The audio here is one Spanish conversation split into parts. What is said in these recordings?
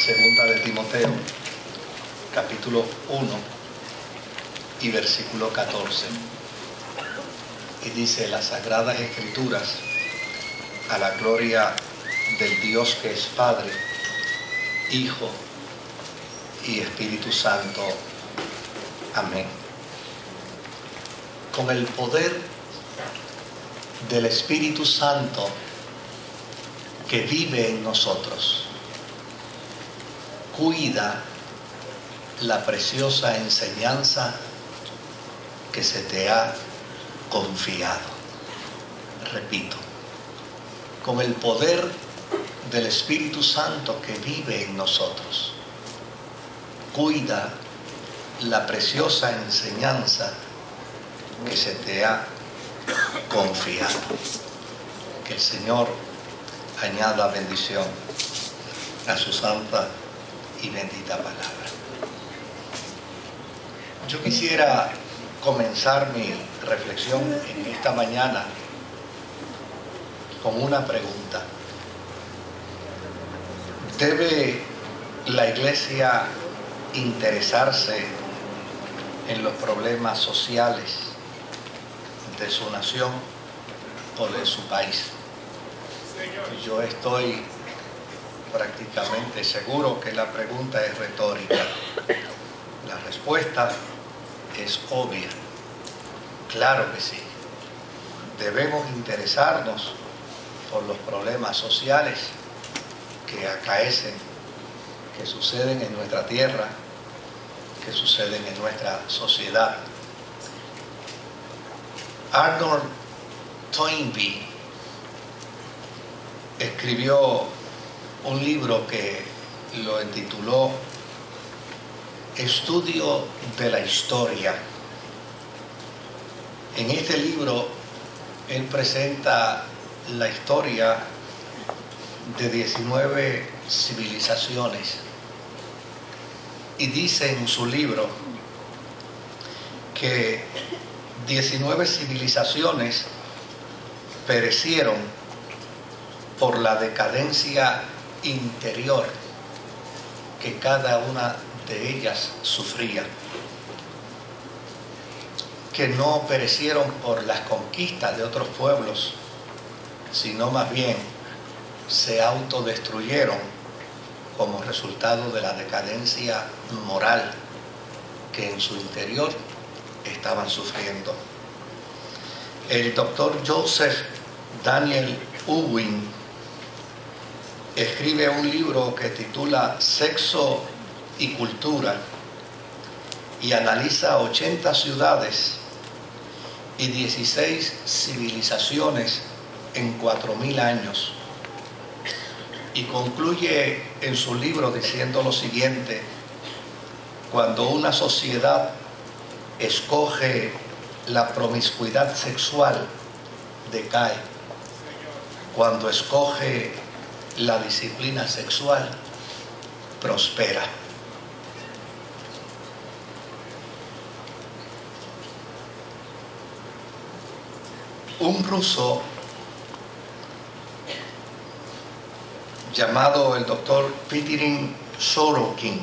Segunda de Timoteo, capítulo 1 y versículo 14. Y dice: las Sagradas Escrituras, a la gloria del Dios que es Padre, Hijo y Espíritu Santo. Amén. Con el poder del Espíritu Santo que vive en nosotros, cuida la preciosa enseñanza que se te ha confiado. Repito, con el poder del Espíritu Santo que vive en nosotros, cuida la preciosa enseñanza que se te ha confiado. Que el Señor añada bendición a su santa y bendita palabra. Yo quisiera comenzar mi reflexión en esta mañana con una pregunta. ¿Debe la Iglesia interesarse en los problemas sociales de su nación o de su país? Yo estoy prácticamente seguro que la pregunta es retórica. La respuesta es obvia. Claro que sí. Debemos interesarnos por los problemas sociales que acaecen, que suceden en nuestra tierra, que suceden en nuestra sociedad. Arnold Toynbee escribió un libro que lo intituló Estudio de la Historia. En este libro él presenta la historia de 19 civilizaciones y dice en su libro que 19 civilizaciones perecieron por la decadencia interior que cada una de ellas sufría, que no perecieron por las conquistas de otros pueblos, sino más bien se autodestruyeron como resultado de la decadencia moral que en su interior estaban sufriendo. El doctor Joseph Daniel Owen escribe un libro que titula Sexo y Cultura y analiza 80 ciudades y 16 civilizaciones en 4000 años, y concluye en su libro diciendo lo siguiente: cuando una sociedad escoge la promiscuidad sexual, decae. Cuando escoge la disciplina sexual, prospera. Un ruso llamado el doctor Piotr Sorokin,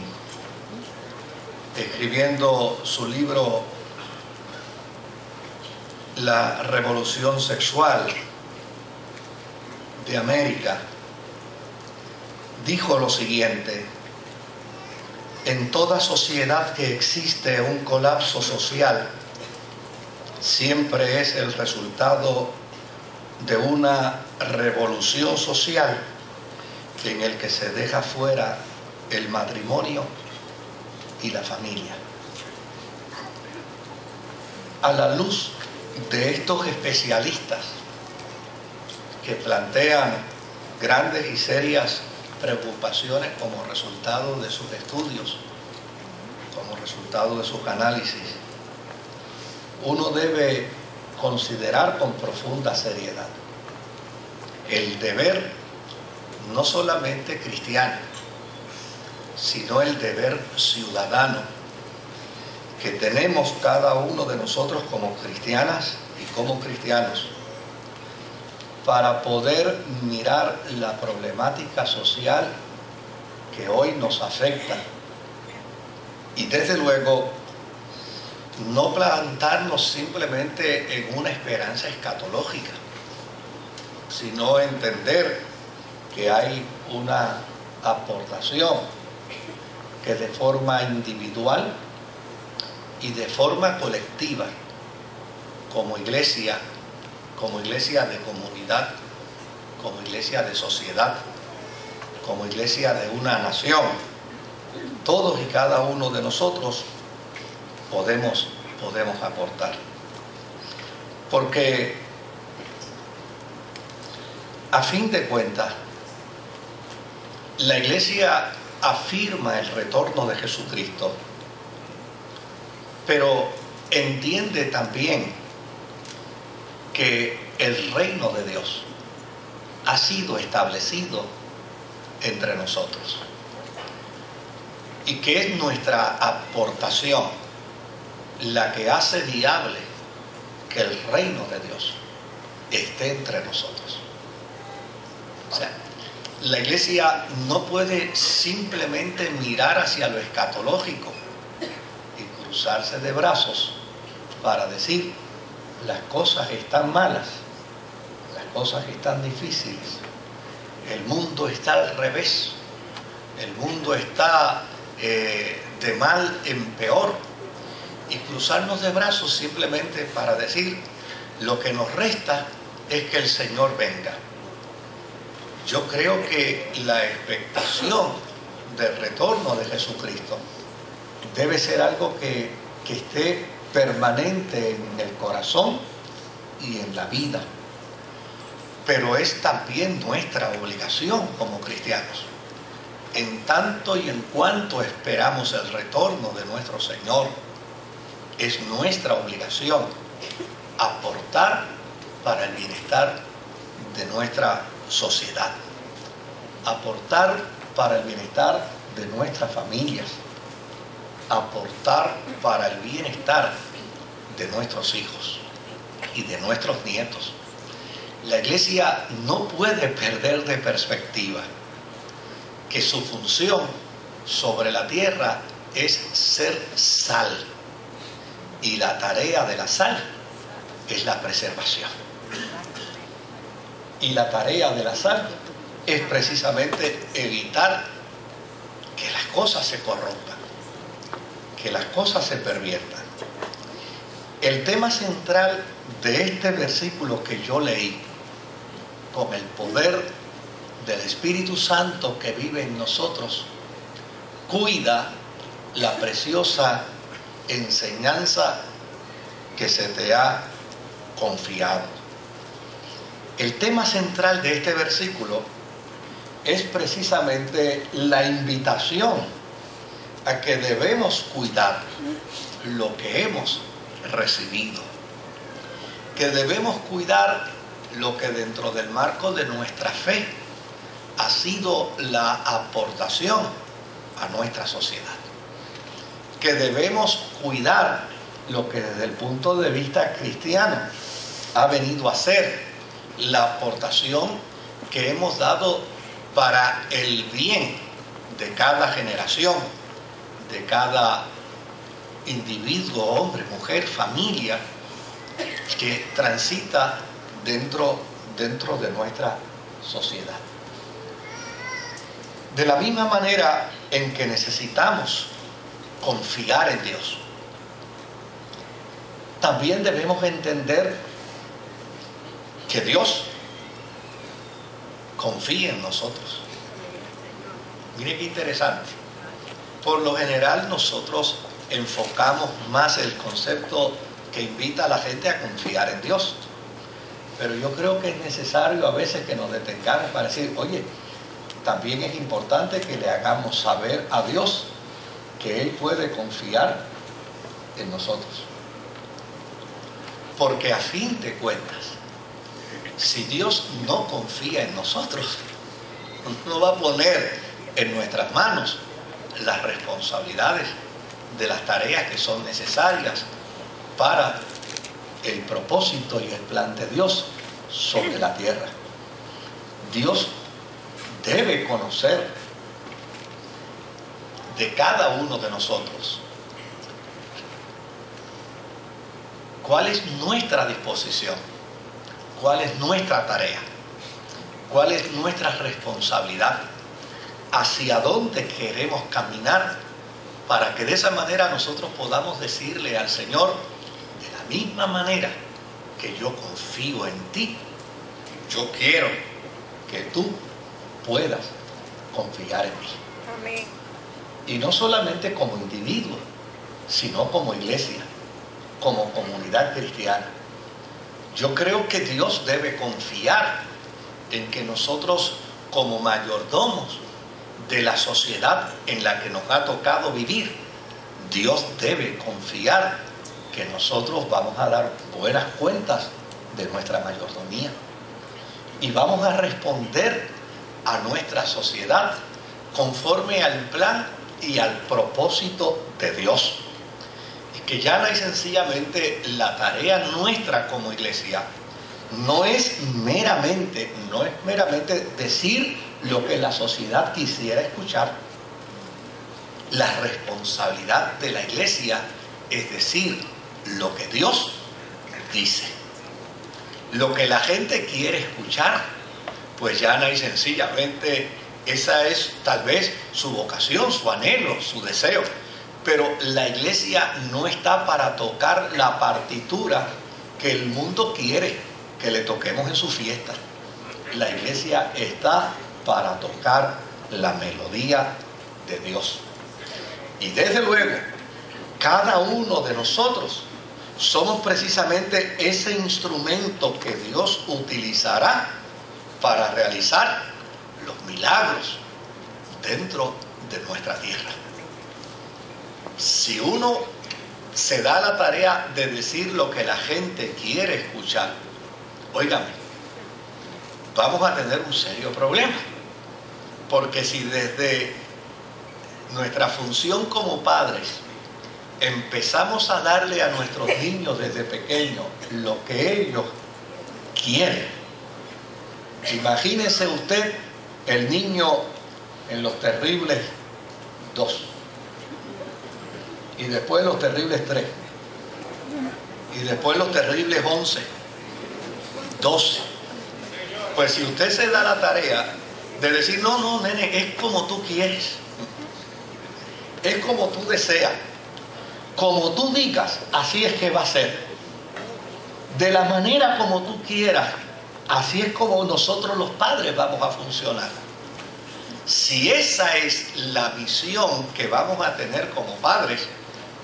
escribiendo su libro La Revolución Sexual de América, dijo lo siguiente: en toda sociedad que existe un colapso social, siempre es el resultado de una revolución social en el que se deja fuera el matrimonio y la familia. A la luz de estos especialistas que plantean grandes y serias preocupaciones como resultado de sus estudios, como resultado de sus análisis, uno debe considerar con profunda seriedad el deber no solamente cristiano, sino el deber ciudadano que tenemos cada uno de nosotros como cristianas y como cristianos para poder mirar la problemática social que hoy nos afecta. Y desde luego, no plantarnos simplemente en una esperanza escatológica, sino entender que hay una aportación que de forma individual y de forma colectiva, como iglesia de comunidad, como iglesia de sociedad, como iglesia de una nación, todos y cada uno de nosotros podemos aportar. Porque a fin de cuentas, la iglesia afirma el retorno de Jesucristo, pero entiende también que el reino de Dios ha sido establecido entre nosotros y que es nuestra aportación la que hace viable que el reino de Dios esté entre nosotros. O sea, la iglesia no puede simplemente mirar hacia lo escatológico y cruzarse de brazos para decir: las cosas están malas, las cosas están difíciles, el mundo está al revés, el mundo está de mal en peor, y cruzarnos de brazos simplemente para decir: lo que nos resta es que el Señor venga. Yo creo que la expectación del retorno de Jesucristo debe ser algo que esté permanente en el corazón y en la vida, pero es también nuestra obligación como cristianos, en tanto y en cuanto esperamos el retorno de nuestro Señor. Es nuestra obligación aportar para el bienestar de nuestra sociedad, aportar para el bienestar de nuestras familias, aportar para el bienestar de nuestros hijos y de nuestros nietos. La iglesia no puede perder de perspectiva que su función sobre la tierra es ser sal, y la tarea de la sal es la preservación. Y la tarea de la sal es precisamente evitar que las cosas se corrompan, que las cosas se perviertan. El tema central de este versículo que yo leí, con el poder del Espíritu Santo que vive en nosotros, cuida la preciosa enseñanza que se te ha confiado. El tema central de este versículo es precisamente la invitación a que debemos cuidar lo que hemos recibido, que debemos cuidar lo que dentro del marco de nuestra fe ha sido la aportación a nuestra sociedad, que debemos cuidar lo que desde el punto de vista cristiano ha venido a ser la aportación que hemos dado para el bien de cada generación, de cada individuo, hombre, mujer, familia, que transita dentro de nuestra sociedad. De la misma manera en que necesitamos confiar en Dios, también debemos entender que Dios confía en nosotros. Mire qué interesante. Por lo general nosotros enfocamos más el concepto que invita a la gente a confiar en Dios. Pero yo creo que es necesario a veces que nos detengamos para decir: oye, también es importante que le hagamos saber a Dios que Él puede confiar en nosotros. Porque a fin de cuentas, si Dios no confía en nosotros, no va a poner en nuestras manos las responsabilidades de las tareas que son necesarias para el propósito y el plan de Dios sobre la tierra. Dios debe conocer de cada uno de nosotros. ¿Cuál es nuestra disposición? ¿Cuál es nuestra tarea? ¿Cuál es nuestra responsabilidad? ¿Hacia dónde queremos caminar? Para que de esa manera nosotros podamos decirle al Señor, de la misma manera que yo confío en ti, yo quiero que tú puedas confiar en mí. Amén. Y no solamente como individuo, sino como iglesia, como comunidad cristiana. Yo creo que Dios debe confiar en que nosotros, como mayordomos de la sociedad en la que nos ha tocado vivir, Dios debe confiar que nosotros vamos a dar buenas cuentas de nuestra mayordomía y vamos a responder a nuestra sociedad conforme al plan y al propósito de Dios. Y que llana y sencillamente la tarea nuestra como iglesia no es meramente decir lo que la sociedad quisiera escuchar. La responsabilidad de la iglesia es decir lo que Dios dice. Lo que la gente quiere escuchar, pues llana y sencillamente esa es tal vez su vocación, su anhelo, su deseo. Pero la iglesia no está para tocar la partitura que el mundo quiere que le toquemos en su fiesta. La iglesia está para tocar la melodía de Dios. Y desde luego, cada uno de nosotros somos precisamente ese instrumento que Dios utilizará para realizar los milagros dentro de nuestra tierra. Si uno se da la tarea de decir lo que la gente quiere escuchar, óigame, vamos a tener un serio problema. Porque si desde nuestra función como padres empezamos a darle a nuestros niños desde pequeños lo que ellos quieren, imagínese usted el niño en los terribles 2 y después los terribles 3 y después los terribles 11, 12. Pues si usted se da la tarea de decir, no, nene, es como tú quieres, es como tú deseas, como tú digas, así es que va a ser, de la manera como tú quieras, así es como nosotros los padres vamos a funcionar. Si esa es la visión que vamos a tener como padres,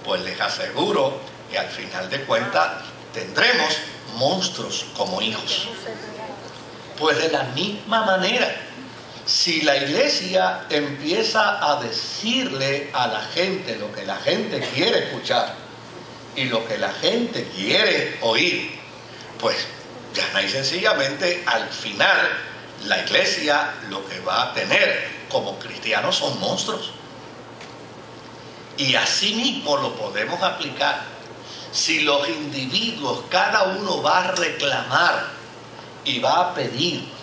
pues les aseguro que al final de cuentas tendremos monstruos como hijos. Pues de la misma manera, si la iglesia empieza a decirle a la gente lo que la gente quiere escuchar y lo que la gente quiere oír, pues llana y sencillamente al final la iglesia lo que va a tener como cristianos son monstruos. Y así mismo lo podemos aplicar. Si los individuos, cada uno va a reclamar y va a pedir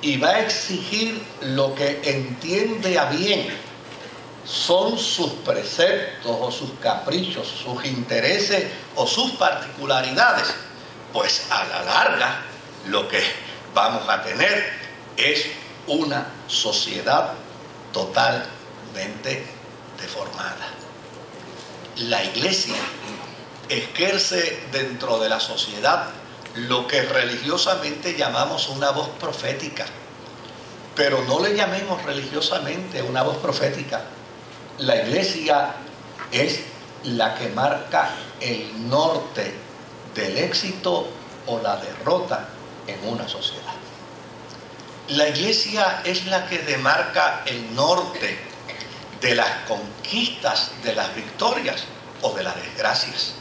y va a exigir lo que entiende a bien, son sus preceptos o sus caprichos, sus intereses o sus particularidades, pues a la larga lo que vamos a tener es una sociedad totalmente deformada. La iglesia ejerce dentro de la sociedad lo que religiosamente llamamos una voz profética, pero no le llamemos religiosamente una voz profética. La iglesia es la que marca el norte del éxito o la derrota en una sociedad. La iglesia es la que demarca el norte de las conquistas, de las victorias o de las desgracias.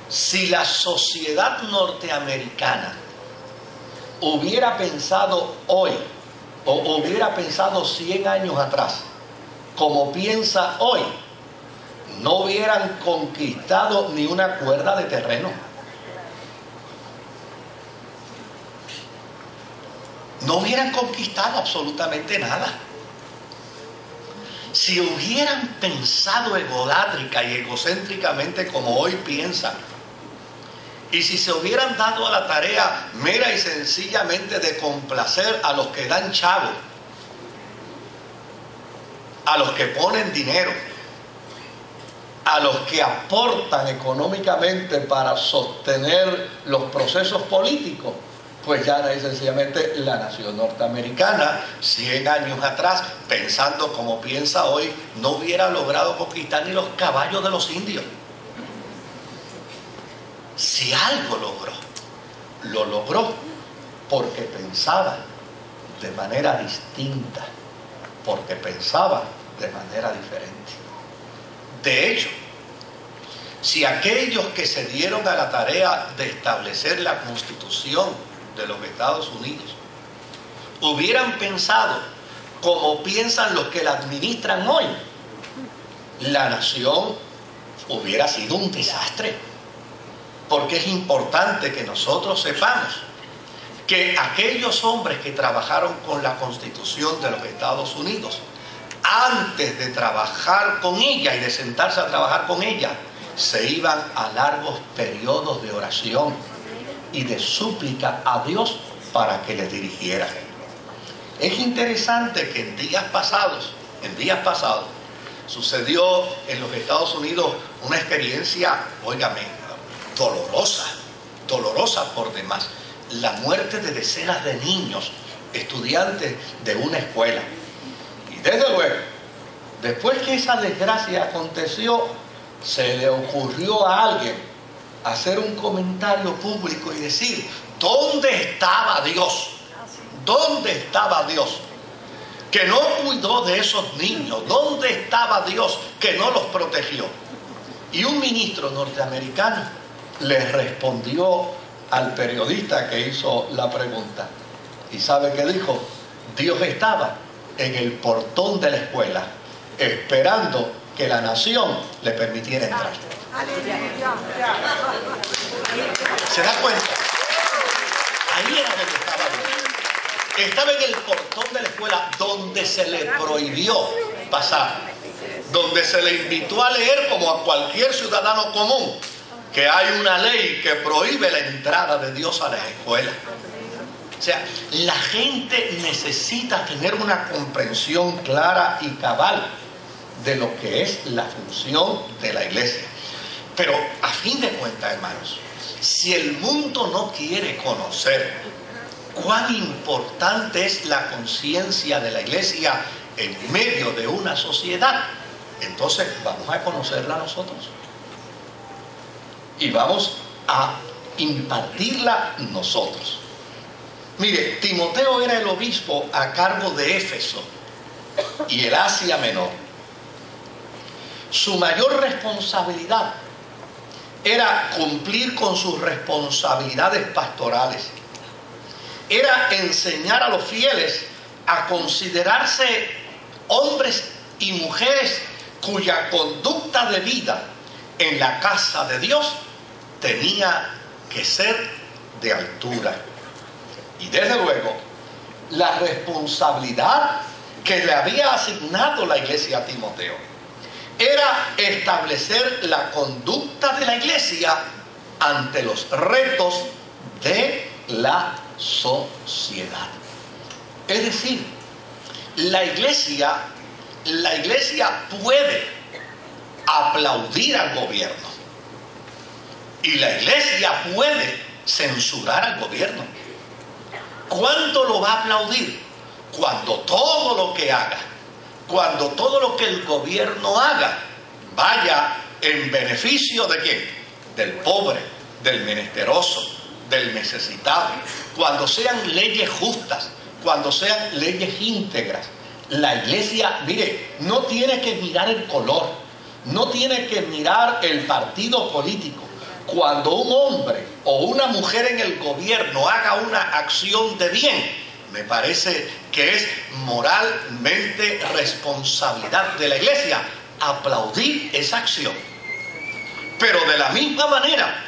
Si la sociedad norteamericana hubiera pensado hoy o hubiera pensado 100 años atrás como piensa hoy, no hubieran conquistado ni una cuerda de terreno. No hubieran conquistado absolutamente nada. si hubieran pensado egolátrica y egocéntricamente como hoy piensan, y si se hubieran dado a la tarea mera y sencillamente de complacer a los que dan chavo, a los que ponen dinero, a los que aportan económicamente para sostener los procesos políticos, pues ya es sencillamente la nación norteamericana, 100 años atrás, pensando como piensa hoy, no hubiera logrado conquistar ni los caballos de los indios. Si algo logró, lo logró porque pensaba de manera distinta, porque pensaba de manera diferente. De hecho, si aquellos que se dieron a la tarea de establecer la Constitución de los Estados Unidos hubieran pensado como piensan los que la administran hoy, la nación hubiera sido un desastre. Porque es importante que nosotros sepamos que aquellos hombres que trabajaron con la Constitución de los Estados Unidos, antes de trabajar con ella y de sentarse a trabajar con ella, se iban a largos periodos de oración y de súplica a Dios para que les dirigiera. Es interesante que en días pasados, sucedió en los Estados Unidos una experiencia, óigame, dolorosa por demás. La muerte de decenas de niños, estudiantes de una escuela. Y desde luego, después que esa desgracia aconteció, se le ocurrió a alguien hacer un comentario público y decir: ¿dónde estaba Dios? ¿Dónde estaba Dios que no cuidó de esos niños? ¿Dónde estaba Dios que no los protegió? Y un ministro norteamericano le respondió al periodista que hizo la pregunta. ¿Y sabe qué dijo? Dios estaba en el portón de la escuela, esperando que la nación le permitiera entrar. ¿Se da cuenta? Ahí era donde estaba Dios. Estaba en el portón de la escuela, donde se le prohibió pasar, donde se le invitó a leer como a cualquier ciudadano común que hay una ley que prohíbe la entrada de Dios a las escuelas. O sea, la gente necesita tener una comprensión clara y cabal de lo que es la función de la iglesia. Pero a fin de cuentas, hermanos, si el mundo no quiere conocer cuán importante es la conciencia de la iglesia en medio de una sociedad, entonces vamos a conocerla nosotros. Y vamos a impartirla nosotros. Mire, Timoteo era el obispo a cargo de Éfeso y el Asia Menor. Su mayor responsabilidad era cumplir con sus responsabilidades pastorales. Era enseñar a los fieles a considerarse hombres y mujeres cuya conducta de vida en la casa de Dios tenía que ser de altura. Y desde luego, la responsabilidad que le había asignado la iglesia a Timoteo era establecer la conducta de la iglesia ante los retos de la sociedad. Es decir, la iglesia puede aplaudir al gobierno y la iglesia puede censurar al gobierno. ¿Cuándo lo va a aplaudir? Cuando todo lo que haga, cuando todo lo que el gobierno haga vaya en beneficio ¿de quién? Del pobre, del menesteroso, del necesitado. Cuando sean leyes justas, cuando sean leyes íntegras. La iglesia, mire, no tiene que mirar el color, no tiene que mirar el partido político. Cuando un hombre o una mujer en el gobierno haga una acción de bien, me parece que es moralmente responsabilidad de la iglesia aplaudir esa acción. Pero de la misma manera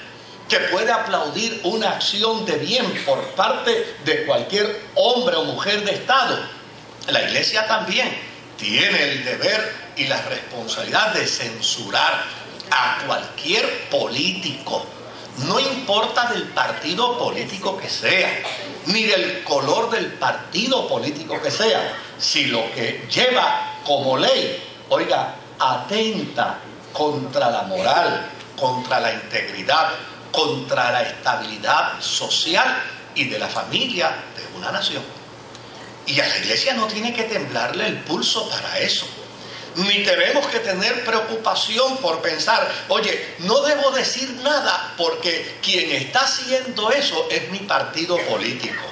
que puede aplaudir una acción de bien por parte de cualquier hombre o mujer de Estado, la iglesia también tiene el deber y la responsabilidad de censurar a cualquier político, no importa del partido político que sea, ni del color del partido político que sea, si lo que lleva como ley, oiga, atenta contra la moral, contra la integridad, contra la estabilidad social y de la familia de una nación. Y a la iglesia no tiene que temblarle el pulso para eso. Ni tenemos que tener preocupación por pensar, oye, no debo decir nada porque quien está haciendo eso es mi partido político.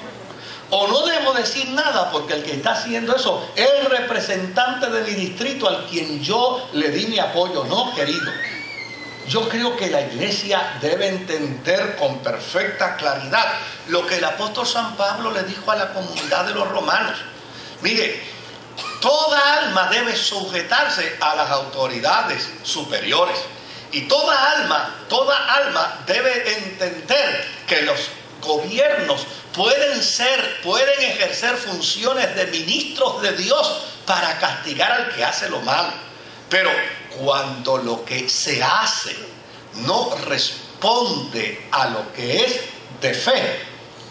O no debo decir nada porque el que está haciendo eso es el representante de mi distrito al quien yo le di mi apoyo. No, querido. Yo creo que la iglesia debe entender con perfecta claridad lo que el apóstol San Pablo le dijo a la comunidad de los romanos. Mire, toda alma debe sujetarse a las autoridades superiores. Y toda alma debe entender que los gobiernos pueden ejercer funciones de ministros de Dios para castigar al que hace lo malo. Pero cuando lo que se hace no responde a lo que es de fe,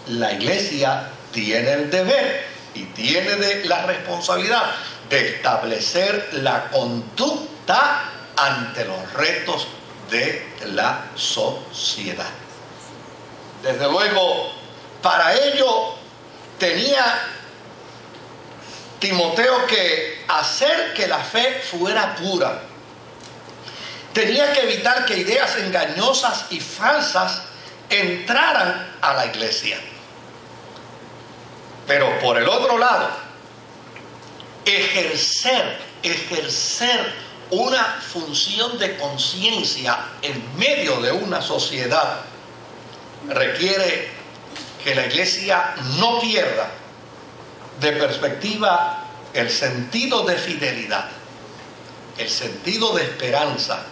la iglesia tiene el deber y tiene la responsabilidad de establecer la conducta ante los retos de la sociedad. Desde luego, para ello tenía Timoteo que hacer que la fe fuera pura. Tenía que evitar que ideas engañosas y falsas entraran a la iglesia. Pero por el otro lado, ejercer una función de conciencia en medio de una sociedad requiere que la iglesia no pierda de perspectiva el sentido de fidelidad, el sentido de esperanza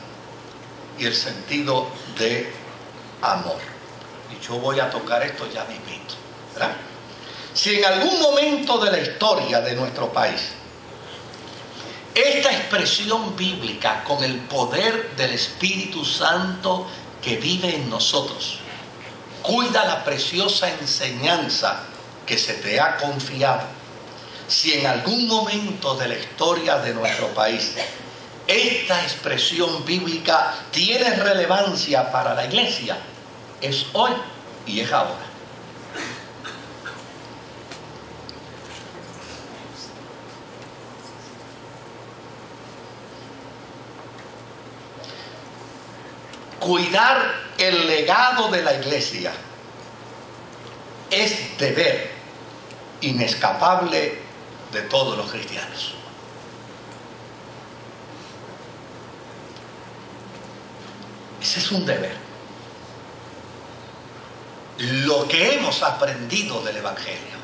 y el sentido de amor. Y yo voy a tocar esto ya mismito, ¿verdad? Si en algún momento de la historia de nuestro país esta expresión bíblica con el poder del Espíritu Santo que vive en nosotros cuida la preciosa enseñanza que se te ha confiado, si en algún momento de la historia de nuestro país esta expresión bíblica tiene relevancia para la iglesia, es hoy y es ahora. Cuidar el legado de la iglesia es deber inescapable de todos los cristianos. Ese es un deber. Lo que hemos aprendido del Evangelio,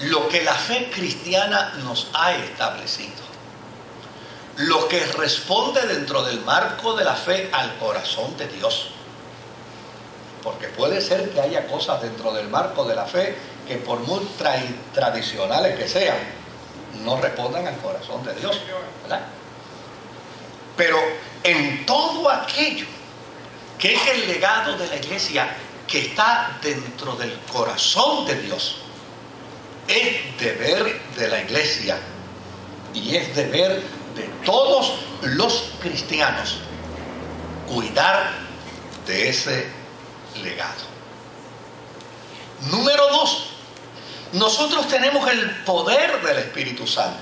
lo que la fe cristiana nos ha establecido, lo que responde dentro del marco de la fe al corazón de Dios. Porque puede ser que haya cosas dentro del marco de la fe que por muy tradicionales que sean, no respondan al corazón de Dios, ¿verdad? Pero en todo aquello que es el legado de la iglesia que está dentro del corazón de Dios, es deber de la iglesia y es deber de todos los cristianos cuidar de ese legado. Número 2, nosotros tenemos el poder del Espíritu Santo.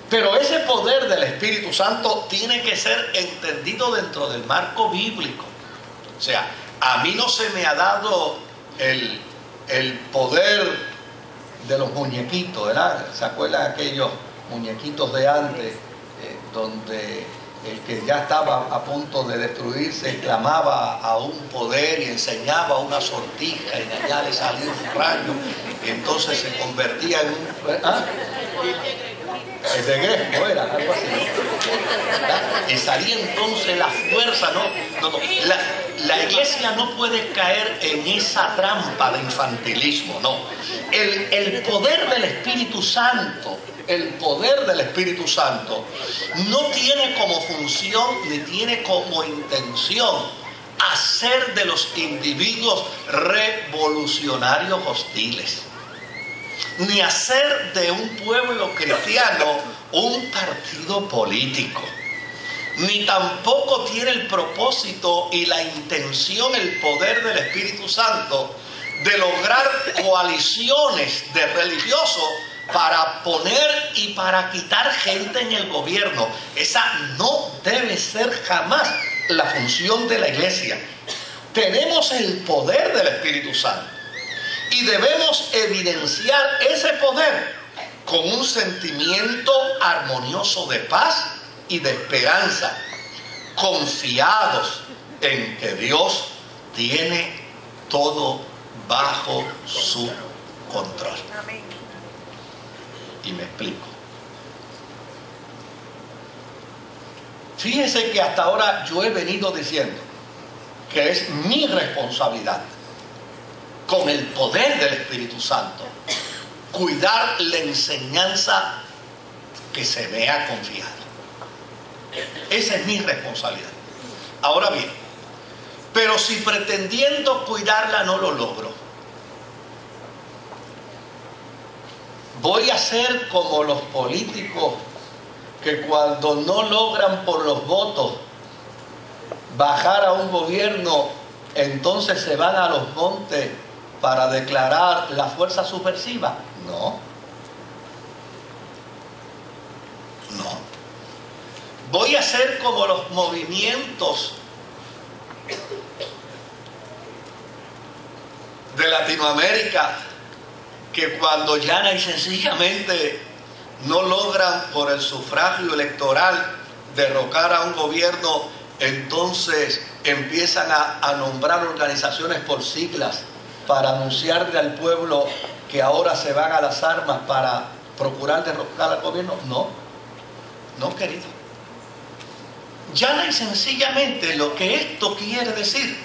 Pero ese poder del Espíritu Santo tiene que ser entendido dentro del marco bíblico. O sea, a mí no se me ha dado el poder de los muñequitos, ¿verdad? ¿Se acuerdan aquellos muñequitos de antes donde el que ya estaba a punto de destruirse clamaba a un poder y enseñaba una sortija y de allá le salía un rayo y entonces se convertía en un... ¿Ah? El de Gresco era, algo así. ¿Verdad? Y salía entonces la fuerza, La iglesia no puede caer en esa trampa de infantilismo, no. El poder del Espíritu Santo, no tiene como función ni tiene como intención hacer de los individuos revolucionarios hostiles, ni hacer de un pueblo cristiano un partido político, ni tampoco tiene el propósito y la intención, el poder del Espíritu Santo de lograr coaliciones de religiosos para poner y para quitar gente en el gobierno. Esa no debe ser jamás la función de la iglesia. Tenemos el poder del Espíritu Santo y debemos evidenciar ese poder con un sentimiento armonioso de paz y de esperanza, confiados en que Dios tiene todo bajo su control. Y me explico. Fíjese que hasta ahora yo he venido diciendo que es mi responsabilidad, con el poder del Espíritu Santo, cuidar la enseñanza que se me ha confiado. Esa es mi responsabilidad. Ahora bien, pero si pretendiendo cuidarla no lo logro, voy a ser como los políticos que cuando no logran por los votos bajar a un gobierno, entonces se van a los montes para declarar la fuerza subversiva. No. Voy a ser como los movimientos de Latinoamérica que cuando llana y sencillamente no logran por el sufragio electoral derrocar a un gobierno, entonces empiezan a nombrar organizaciones por siglas para anunciarle al pueblo que ahora se van a las armas para procurar derrocar al gobierno. No, querido. Llana y sencillamente lo que esto quiere decir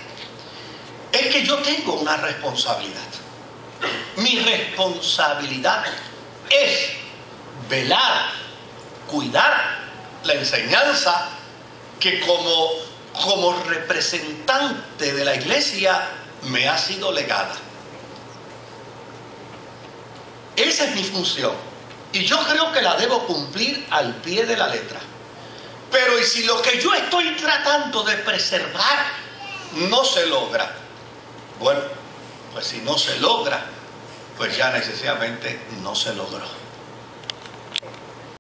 es que yo tengo una responsabilidad. Mi responsabilidad es velar, cuidar la enseñanza que como representante de la iglesia me ha sido legada. Esa es mi función y yo creo que la debo cumplir al pie de la letra. Pero ¿y si lo que yo estoy tratando de preservar no se logra? Bueno, pues si no se logra, pues ya necesariamente no se logró.